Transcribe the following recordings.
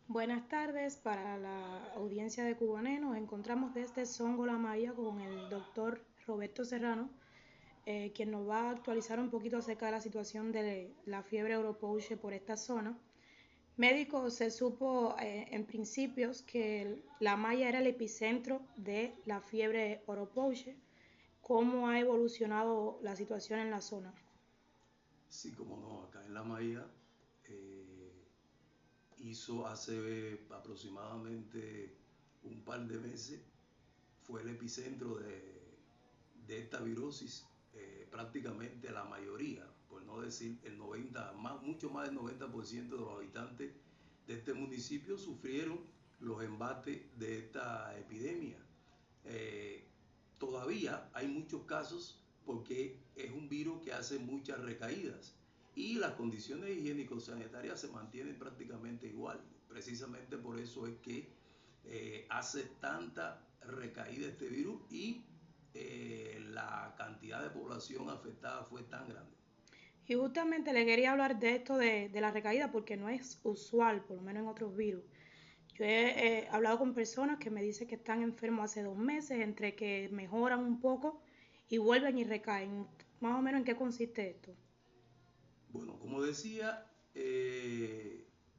Buenas tardes para la audiencia de Cubané. Nos encontramos desde Songo La Maya con el doctor Roberto Serrano, quien nos va a actualizar un poquito acerca de la situación de la fiebre Oropouche por esta zona. Médico, se supo en principios que La Maya era el epicentro de la fiebre Oropouche. ¿Cómo ha evolucionado la situación en la zona? Sí, como no, acá en La Maya eh, hizo hace aproximadamente un par de meses, fue el epicentro de esta virosis. Prácticamente la mayoría, por no decir el 90, mucho más del 90% de los habitantes de este municipio sufrieron los embates de esta epidemia. Eh, Todavía hay muchos casos porque es un virus que hace muchas recaídas y las condiciones higiénico-sanitarias se mantienen prácticamente igual. Precisamente por eso es que hace tanta recaída este virus y la cantidad de población afectada fue tan grande. Y justamente le quería hablar de esto de la recaída porque no es usual, por lo menos en otros virus. Yo he hablado con personas que me dicen que están enfermos hace 2 meses, entre que mejoran un poco y vuelven y recaen. Más o menos en qué consiste esto. Bueno, como decía,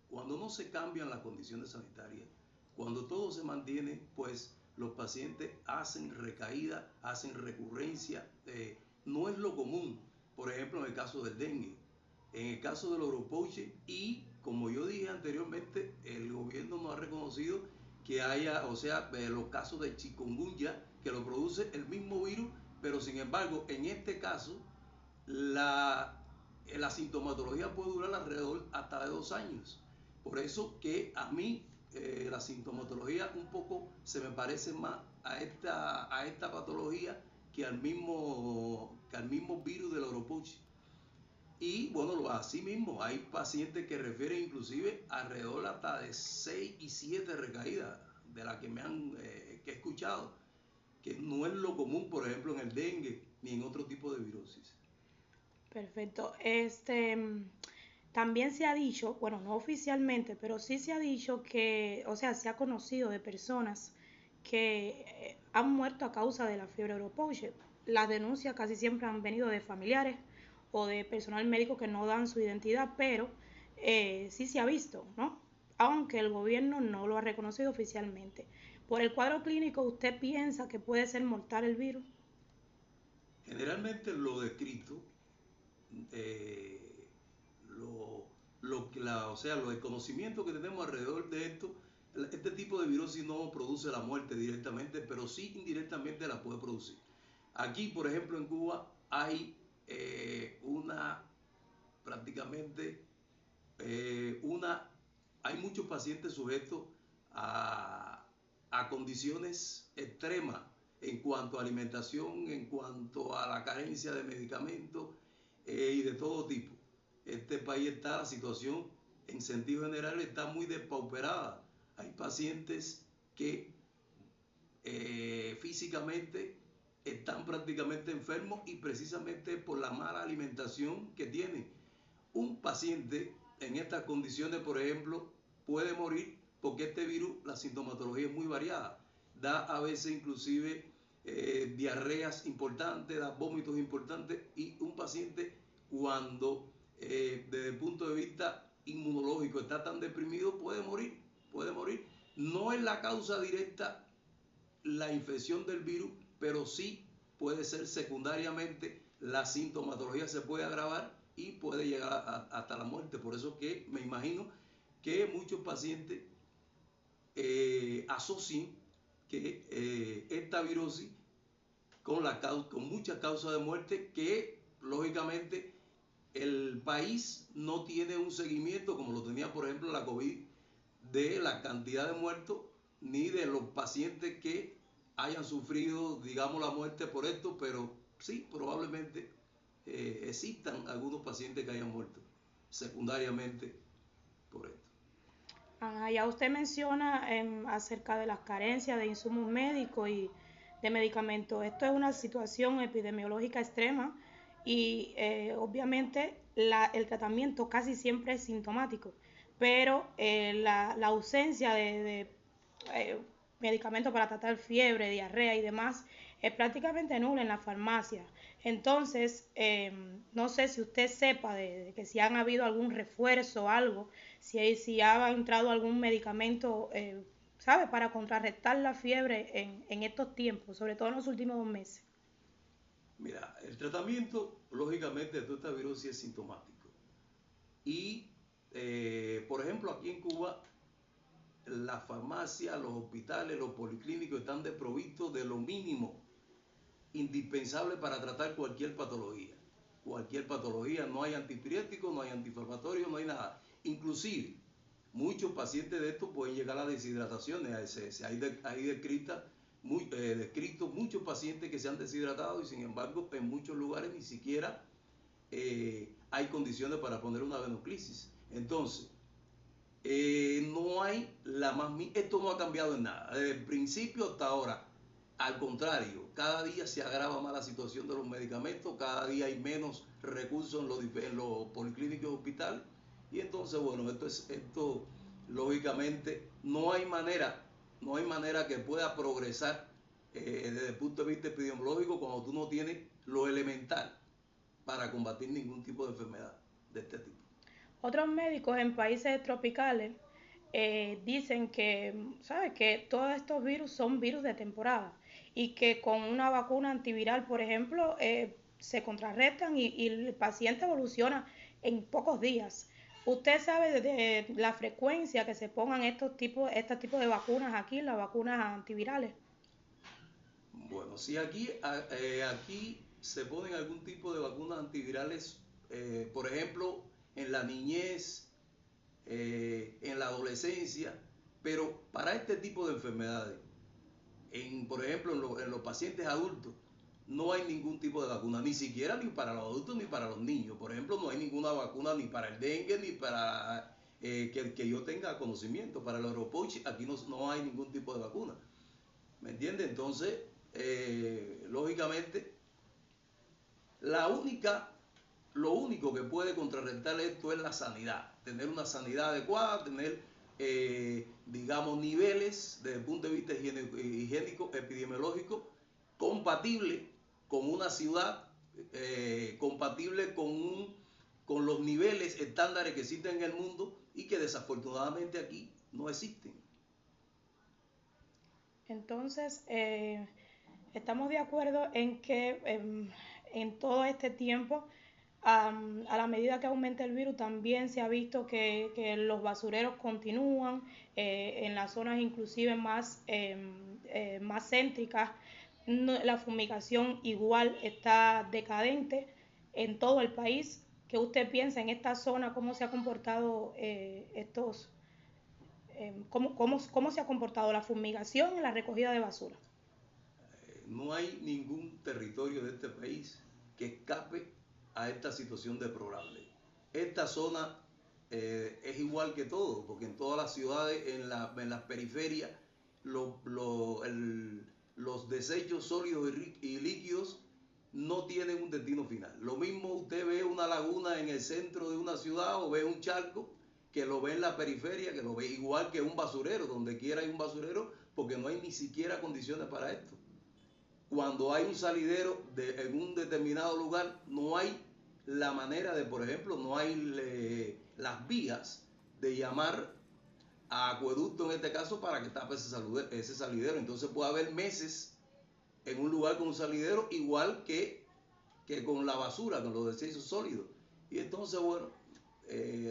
cuando no se cambian las condiciones sanitarias, cuando todo se mantiene, pues los pacientes hacen recaída, hacen recurrencia. No es lo común, por ejemplo, en el caso del dengue, en el caso del oropouche y, como yo dije anteriormente, el gobierno no ha reconocido que haya, o sea, los casos de chikungunya, que lo produce el mismo virus, pero sin embargo, en este caso, la, la sintomatología puede durar alrededor hasta de 2 años. Por eso que a mí la sintomatología un poco se me parece más a esta patología que al mismo virus del oropouche. Y bueno, así mismo hay pacientes que refieren inclusive alrededor hasta de 6 y 7 recaídas de las que me han que he escuchado, que no es lo común, por ejemplo, en el dengue ni en otro tipo de virosis. Perfecto. También se ha dicho, bueno, no oficialmente, pero sí se ha dicho que, o sea, se ha conocido de personas que han muerto a causa de la fiebre oropouche. Las denuncias casi siempre han venido de familiares o de personal médico que no dan su identidad, pero sí se ha visto, ¿no? Aunque el gobierno no lo ha reconocido oficialmente. Por el cuadro clínico, ¿usted piensa que puede ser mortal el virus? Generalmente lo descrito, eh, o sea, el conocimiento que tenemos alrededor de esto, este tipo de virosis no produce la muerte directamente, pero sí indirectamente la puede producir. Aquí, por ejemplo, en Cuba hay una prácticamente una, hay muchos pacientes sujetos a, a condiciones extremas en cuanto a alimentación, en cuanto a la carencia de medicamentos y de todo tipo. Este país está, la situación en sentido general está muy despauperada. Hay pacientes que físicamente están prácticamente enfermos y precisamente por la mala alimentación que tienen. Un paciente en estas condiciones, por ejemplo, puede morir porque este virus, la sintomatología es muy variada. Da a veces inclusive diarreas importantes, da vómitos importantes y un paciente cuando desde el punto de vista inmunológico está tan deprimido puede morir, puede morir. No es la causa directa la infección del virus, pero sí puede ser secundariamente la sintomatología se puede agravar y puede llegar hasta la muerte. Por eso que me imagino que muchos pacientes asocien que esta virosis con muchas causas de muerte que lógicamente el país no tiene un seguimiento como lo tenía por ejemplo la COVID de la cantidad de muertos ni de los pacientes que hayan sufrido, digamos, la muerte por esto, pero sí, probablemente existan algunos pacientes que hayan muerto secundariamente por esto. Ya usted menciona acerca de las carencias de insumos médicos y de medicamentos. Esto es una situación epidemiológica extrema y obviamente el tratamiento casi siempre es sintomático, pero la ausencia de medicamentos para tratar fiebre, diarrea y demás es prácticamente nula en la farmacia. Entonces, no sé si usted sepa de que si han habido algún refuerzo o algo, si ha entrado algún medicamento, ¿sabe?, para contrarrestar la fiebre en estos tiempos, sobre todo en los últimos 2 meses. Mira, el tratamiento, lógicamente, de toda esta virosis es sintomático. Y, por ejemplo, aquí en Cuba, las farmacias, los hospitales, los policlínicos están desprovistos de lo mínimo indispensable para tratar cualquier patología. Cualquier patología, no hay antipiréticos, no hay antiinflamatorios, no hay nada. Inclusive, muchos pacientes de estos pueden llegar a deshidrataciones. Hay descritos muchos pacientes que se han deshidratado y sin embargo en muchos lugares ni siquiera hay condiciones para poner una venoclisis. Entonces, no hay esto no ha cambiado en nada. Desde el principio hasta ahora, al contrario, cada día se agrava más la situación de los medicamentos, cada día hay menos recursos en los policlínicos y hospitales. Y entonces, bueno, esto lógicamente no hay manera que pueda progresar desde el punto de vista epidemiológico cuando tú no tienes lo elemental para combatir ningún tipo de enfermedad de este tipo. Otros médicos en países tropicales dicen que, ¿sabes?, que todos estos virus son virus de temporada y que con una vacuna antiviral, por ejemplo, se contrarrestan y el paciente evoluciona en pocos días. ¿Usted sabe de la frecuencia que se pongan estos tipos de vacunas aquí, las vacunas antivirales? Bueno, si aquí se ponen algún tipo de vacunas antivirales, por ejemplo, en la niñez, en la adolescencia, pero para este tipo de enfermedades, por ejemplo, en los pacientes adultos, no hay ningún tipo de vacuna, ni siquiera ni para los adultos ni para los niños. Por ejemplo, no hay ninguna vacuna ni para el dengue, ni para que yo tenga conocimiento. Para el oropox, aquí no hay ningún tipo de vacuna. ¿Me entiende? Entonces, lógicamente, lo único que puede contrarrestar esto es la sanidad. Tener una sanidad adecuada, tener, digamos, niveles desde el punto de vista higiénico, epidemiológico, compatible con una ciudad, compatible con los niveles estándares que existen en el mundo y que desafortunadamente aquí no existen. Entonces, estamos de acuerdo en que en todo este tiempo, a la medida que aumenta el virus, también se ha visto que los basureros continúan en las zonas inclusive más céntricas. La fumigación igual está decadente en todo el país. ¿Qué usted piensa en esta zona? ¿Cómo se ha comportado cómo se ha comportado la fumigación y la recogida de basura? No hay ningún territorio de este país que escape a esta situación deplorable. Esta zona es igual que todo, porque en todas las ciudades, en las periferias, los desechos sólidos y líquidos no tienen un destino final. Lo mismo usted ve una laguna en el centro de una ciudad o ve un charco que lo ve en la periferia, que lo ve igual que un basurero, donde quiera hay un basurero, porque no hay ni siquiera condiciones para esto. Cuando hay un salidero en un determinado lugar, no hay la manera de, por ejemplo, no hay las vías de llamar a acueducto en este caso para que tape ese salidero. Entonces puede haber meses en un lugar con un salidero igual que con la basura, con los desechos sólidos. Y entonces, bueno,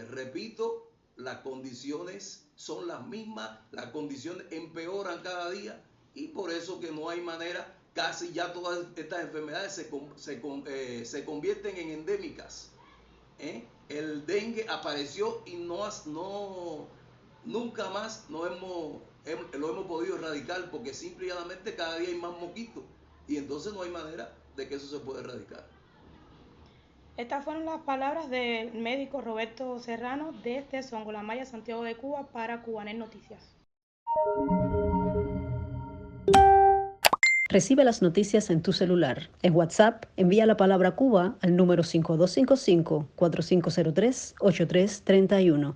repito, las condiciones son las mismas, las condiciones empeoran cada día y por eso que no hay manera. Casi ya todas estas enfermedades se convierten en endémicas. El dengue apareció y nunca más lo hemos podido erradicar porque simplemente cada día hay más mosquitos y entonces no hay manera de que eso se pueda erradicar. Estas fueron las palabras del médico Roberto Serrano desde Songolamaya, Santiago de Cuba, para Cubanet Noticias. Recibe las noticias en tu celular. En WhatsApp, envía la palabra Cuba al número 5255-4503-8331.